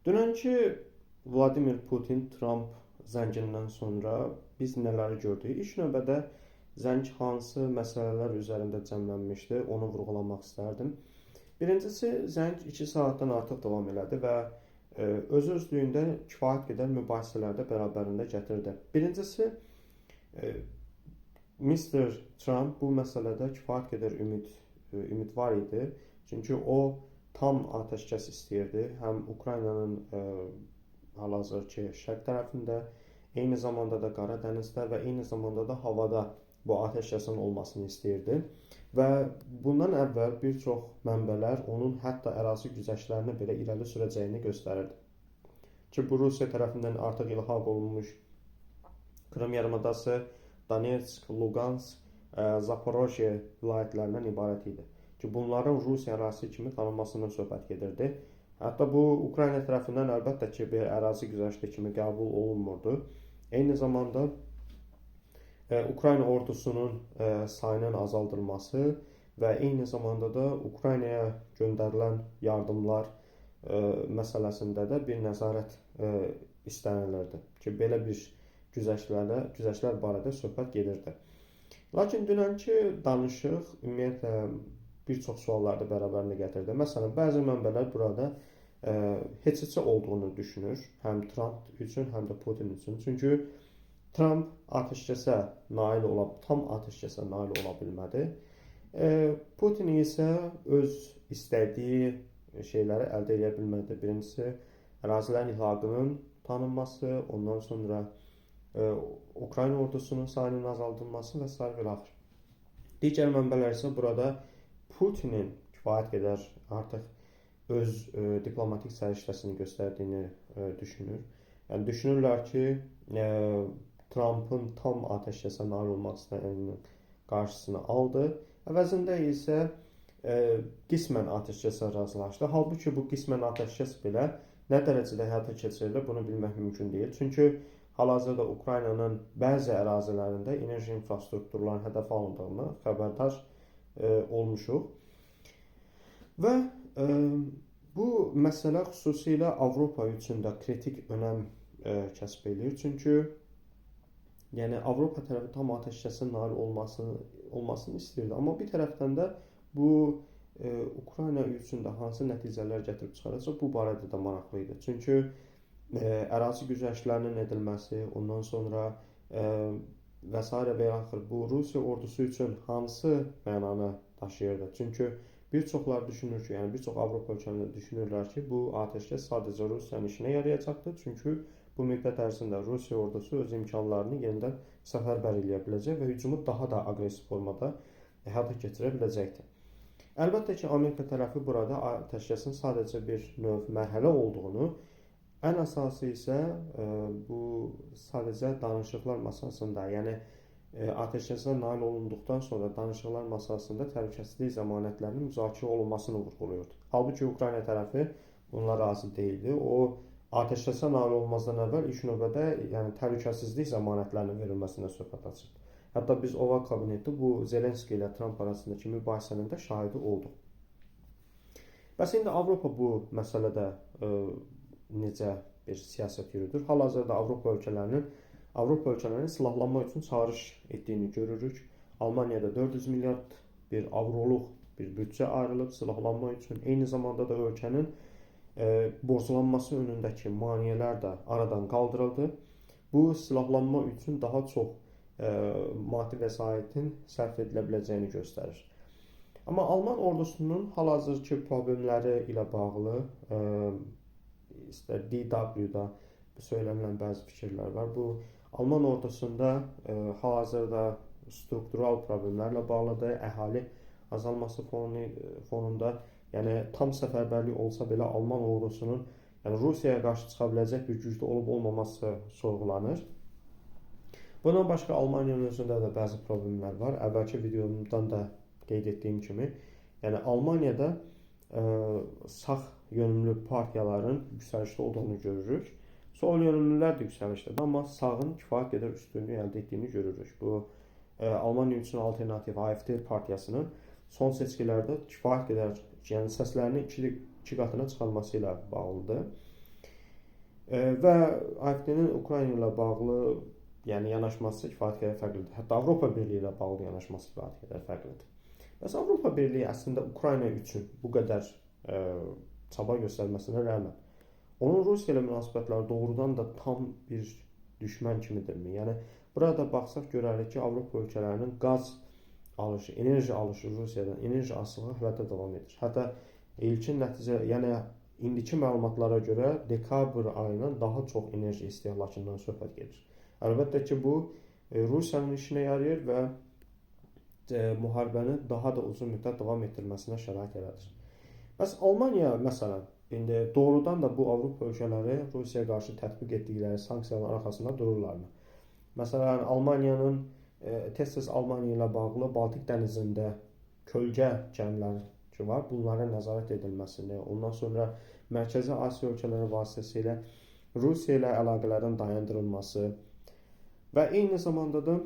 Dünənki Vladimir Putin-Tramp zəngindən sonra biz nələri gördük? İlk növbədə zəng hansı məsələlər üzərində cəmlənmişdi, onu vurğulamaq istərdim. Birincisi, zəng 2 saatdan artıq davam elədi və öz-özlüyündə kifayət qədər mübahisələr də bərabərində gətirdi. Birincisi, Mr. Trump bu məsələdə kifayət qədər ümidvar idi. Çünki o tam atəşkəs istəyirdi. Həm Ukraynanın hal-hazırki şərq tərəfində, eyni zamanda da Qara dənizdə və eyni zamanda da havada bu atəşkəsin olmasını istəyirdi. Və bundan əvvəl bir çox mənbələr onun hətta ərazi güzəştlərini belə irəli sürəcəyini göstərirdi. Ki, bu Rusiya tərəfindən artıq ilhaq olunmuş Krım yarımadası, Donetsk, Lugansk, Zaporojye vilayətlərindən ibarət idi. Ki, bunların Rusiya ərazisi kimi tanınmasından söhbət gedirdi. Hətta bu Ukrayna tərəfindən əlbəttə ki, bir ərazi güzəşti kimi qəbul olunmurdu. Eyni zamanda Ukrayna ordusunun sayının azaldılması və eyni zamanda da Ukraynaya göndərilən yardımlar məsələsində də bir nəzarət istənilirdi ki, belə bir güzəştlər barədə söhbət gedirdi. Lakin dünənki danışıq ümumiyyətlə bir çox sualları da bərabərində gətirdi. Məsələn, bəzi mənbələr burada heç olduğunu düşünür, həm Trump üçün, həm də Putin üçün. Çünki Trump tam atəşkəsə nail ola bilmədi. Putin isə öz istədiyi şeyləri əldə edə bilmədi. Birincisi, ərazilərin ilhaqının tanınması, ondan sonra Ukrayna ordusunun sayının azaldılması və s. və axır. Digər mənbələr isə burada Putinin kifayət qədər artıq öz diplomatik səriştəsini göstərdiyini düşünür. Yəni, düşünürlər ki, Trumpın tam atəşkəsə nail olmaq istəyinin qarşısını aldı. Əvəzində isə qismən atəşkəsə razılaşdı. Halbuki bu qismən atəşkəs belə nə dərəcədə həyata keçirilir, bunu bilmək mümkün deyil. Çünki hal-hazırda Ukraynanın bəzi ərazilərində enerji infrastrukturlarının hədəf alındığını xəbərdar olmuşuq. Və bu məsələ xüsusilə Avropa üçün də kritik önəm kəsb edir. Çünki Avropa tərəfi tam atəşkəsin nail olmasını istəyirdi. Amma bir tərəfdən də bu Ukrayna üçün də hansı nəticələr gətirib çıxaracaq, bu barədə də maraqlı idi. Çünki ərazi güzəştlərinin edilməsi, ondan sonra və s. və axır bu Rusiya ordusu üçün hansı mənanı daşıyırdı? Çünki bir çoxlar düşünür ki, yəni bir çox Avropa ölkələrində düşünürlər ki, bu atəşkəs sadəcə Rusiyanın işinə yarayacaqdır. Çünki bu müddət ərzində Rusiya ordusu öz imkanlarını yenidən səfərbər eləyə biləcək və hücumu daha da aqressiv formada həyata keçirə biləcəkdir. Əlbəttə ki, Amerika tərəfi burada atəşkəsin sadəcə bir növ mərhələ olduğunu, ən əsası isə bu sadəcə danışıqlar masasında, yəni atəşkəsə nail olunduqdan sonra danışıqlar masasında təhlükəsizlik zəmanətlərinin müzakirə olunmasını vurğulayırdı. Halbuki Ukrayna tərəfi bunlara razı deyildi. O atəşkəsə nail olmazdan əvvəl ilk növbədə təhlükəsizlik zəmanətlərinin verilməsinə söhbət açırdı. Hətta biz Oval kabineti bu Zelenski ilə Trump arasındakı mübahisənin də şahidi olduq. Bəs indi Avropa bu məsələdə necə bir siyasət yürüdür? Hal-hazırda Avropa ölkələrinin silahlanma üçün çağırış etdiyini görürük. Almaniyada 400 milyard bir avroluq bir büdcə ayrılıb silahlanma üçün. Eyni zamanda da ölkənin borclanması önündəki maneələr də aradan qaldırıldı. Bu silahlanma üçün daha çox maddi vəsaitin sərf edilə biləcəyini göstərir. Amma Alman ordusunun hal-hazırki problemləri ilə bağlı DW-da söylənilən bəzi fikirlər var. Bu Alman ordusunda hal-hazırda struktural problemlərlə bağlıdır. Əhali azalması fonunda, yəni tam səfərbərlik olsa belə Alman ordusunun Rusiyaya qarşı çıxa biləcək bir gücdə olub-olmaması sorğulanır. Bundan başqa Almaniyanın özündə də bəzi problemlər var. Əvvəlki videomdan da qeyd etdiyim kimi, yəni Almaniyada sağ yönümlü partiyaların yüksəlişdə olduğunu görürük. Sol yönümlülər də yüksəlişdədir, amma sağın kifayət qədər üstünlüyü əldə etdiyini görürük. Bu Almaniya üçün alternativ AfD partiyasının son seçkilərdə kifayət qədər səslərinin iki qatına çıxarması ilə bağlıdır. Və AFD-nin Ukrayna ilə bağlı yəni yanaşması kifayət qədər fərqlidir. Hətta Avropa Birliyi ilə bağlı yanaşması kifayət qədər fərqlidir. Bəs Avropa Birliyi əslində Ukrayna üçün bu qədər çaba göstərməsinə rəğmən onun Rusiya ilə münasibətləri doğrudan da tam bir düşmən kimidirmi? Yəni burada baxsaq görərik ki, Avropa ölkələrinin qaz alışı, enerji alışı Rusiyadan, enerji asılığı hələ də davam edir. Hətta ilkin nəticə, yəni indiki məlumatlara görə dekabr ayının daha çox enerji istehlakından söhbət gedir. Əlbəttə ki, bu Rusiyanın işinə yarayır və müharibəni daha da uzun müddət davam etdirməsinə şərait yaradır. Bəs Almaniya məsələn, indi doğrudan da bu Avropa ölkələri Rusiyaya qarşı tətbiq etdikləri sanksiyaların arxasında dururlarmı? Məsələn, Almaniyanın tez-tez Almaniya ilə bağlı Baltik dənizində kölgə gəmilər var. Bunlara nəzarət edilməsini, ondan sonra Mərkəzi Asiya ölkələri vasitəsilə Rusiya ilə əlaqələrin dayandırılması və eyni zamanda da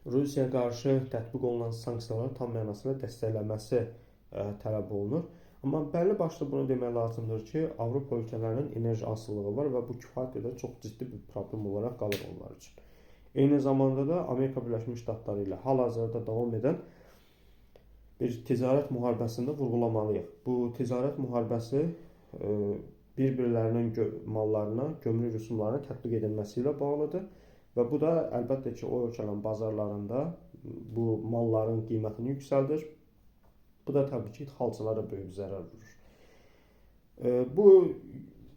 Rusiyaya qarşı tətbiq olunan sanksiyaları tam mənasıyla dəstəkləməsi tələb olunur. Amma bəlli başlı bunu demək lazımdır ki, Avropa ölkələrinin enerji asılılığı var və bu kifayət qədər çox ciddi bir problem olaraq qalır onlar üçün. Eyni zamanda da Amerika Birləşmiş Ştatları ilə hal-hazırda davam edən bir ticarət müharibəsində vurğulamalıyıq. Bu ticarət müharibəsi bir-birlərinin mallarına, gömrük rüsumlarına tətbiq edilməsi ilə bağlıdır və bu da əlbəttə ki, o ölkələrin bazarlarında bu malların qiymətini yüksəldir. Bu da təbii ki, idxalçılara böyük zərər vurur. Bu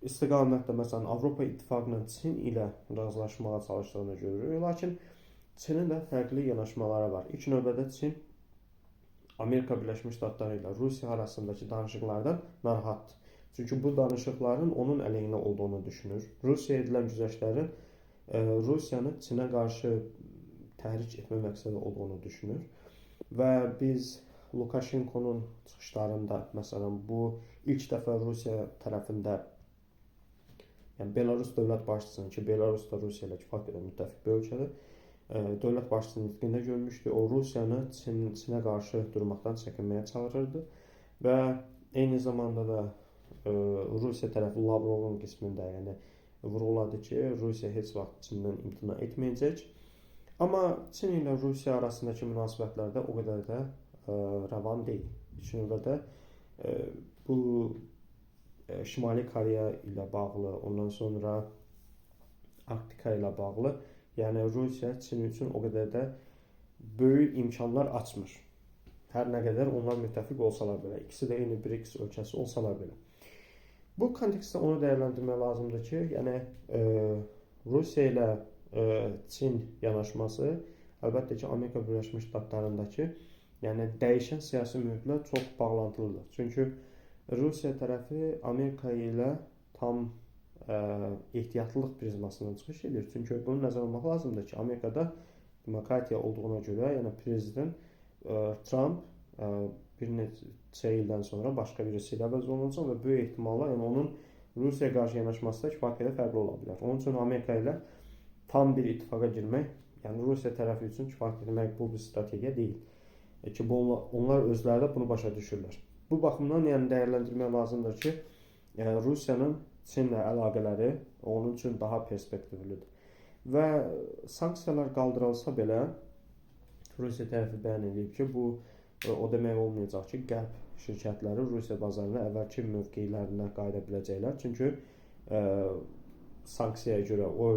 istiqamətdə məsələn Avropa İttifaqının Çin ilə razılaşmağa çalışdığını görürük, lakin Çinin də fərqli yanaşmaları var. İlk növbədə Çin Amerika Birləşmiş Ştatları ilə Rusiya arasındakı danışıqlardan narahatdır. Çünki bu danışıqların onun əleyhinə olduğunu düşünür. Rusiyaya edilən güzəştlərin Rusiyanı Çinə qarşı təhrik etmə məqsədi olduğunu düşünür. Və biz Lukashenkonun çıxışlarında, məsələn, bu ilk dəfə Rusiya tərəfində, yəni Belarus dövlət başçısının ki, Belarus da Rusiya ilə kifayət qədər müttəfiq bir ölkədir, dövlət başçısının nitqində görmüşdü. O Rusiyanı Çinə qarşı durmaqdan çəkinməyə çağırırdı və eyni zamanda da Rusiya tərəfi Lavrovun qismində, yəni vurğuladı ki, Rusiya heç vaxt Çindən imtina etməyəcək. Amma Çin ilə Rusiya arasındakı münasibətlər də o qədər də rəvan deyil. İlk növbədə bu Şimali Koreya ilə bağlı, ondan sonra Arktika ilə bağlı, yəni Rusiya Çin üçün o qədər də böyük imkanlar açmır. Hər nə qədər onlar müttəfiq olsalar belə, ikisi də eyni BRICS ölkəsi olsalar belə. Bu kontekstdə onu dəyərləndirmək lazımdır ki, yəni Rusiya ilə Çin yanaşması əlbəttə ki, Amerika Birləşmiş Ştatlarındakı yəni dəyişən siyasi mühitlə çox bağlantılıdır. Çünki Rusiya tərəfi Amerika ilə tam ehtiyatlılıq prizmasından çıxış edir. Çünki bunu nəzərə almaq lazımdır ki, Amerikada demokratiya olduğuna görə, yəni prezident Trump bir neçə ildən sonra başqa birisi ilə əvəz olunacaq və böyük ehtimalla yəni onun Rusiyaya qarşı yanaşması da kifayət qədər fərqli ola bilər. Onun üçün Amerika ilə tam bir ittifaqa girmək, yəni Rusiya tərəfi üçün kifayət qədər məqbul bir strategiya deyil. Ki, onlar özləri də bunu başa düşürlər. Bu baxımdan yəni dəyərləndirmək lazımdır ki, yəni Rusiyanın Çinlə əlaqələri onun üçün daha perspektivlidir. Və sanksiyalar qaldırılsa belə Rusiya tərəfi bəyan edib ki, bu o demək olmayacaq ki, qərb şirkətləri Rusiya bazarına əvvəlki mövqelərinə qayıda biləcəklər. Çünki sanksiyaya görə o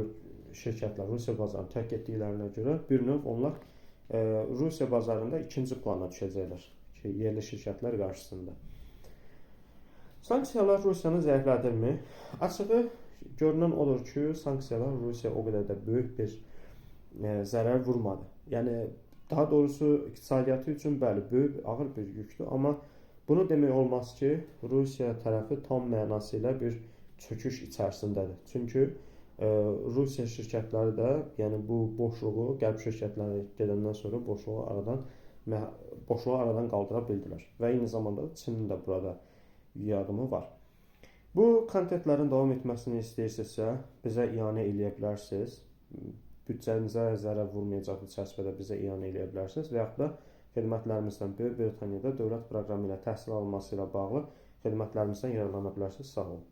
şirkətlər Rusiya bazarını tərk etdiklərinə görə bir növ onlar Rusiya bazarında ikinci plana düşəcəklər ki, yerli şirkətlər qarşısında. Sanksiyalar Rusiyanı zəiflədirmi? Açığı görünən odur ki, sanksiyalar Rusiya o qədər də böyük bir zərər vurmadı. Yəni daha doğrusu iqtisadiyyatı üçün bəli, böyük, ağır bir yükdür, amma bunu demək olmaz ki, Rusiya tərəfi tam mənası ilə bir çöküş içərisindədir. Çünki Rusiya şirkətləri də, yəni bu boşluğu qərb şirkətləri gedəndən sonra boşluğu aradan qaldıra bildilər və eyni zamanda Çinin də burada yardımı var. Bu kontentlərin davam etməsini istəyirsinizsə, bizə iyanə eləyə bilərsiniz. Büdcənizə zərər vurmayacaq bir çərçivədə bizə iyanə eləyə bilərsiniz və yaxud da xidmətlərimizdən Böyük Britaniyada dövlət proqramı ilə təhsil alınması ilə bağlı xidmətlərimizdən yararlana bilərsiniz. Sağ olun.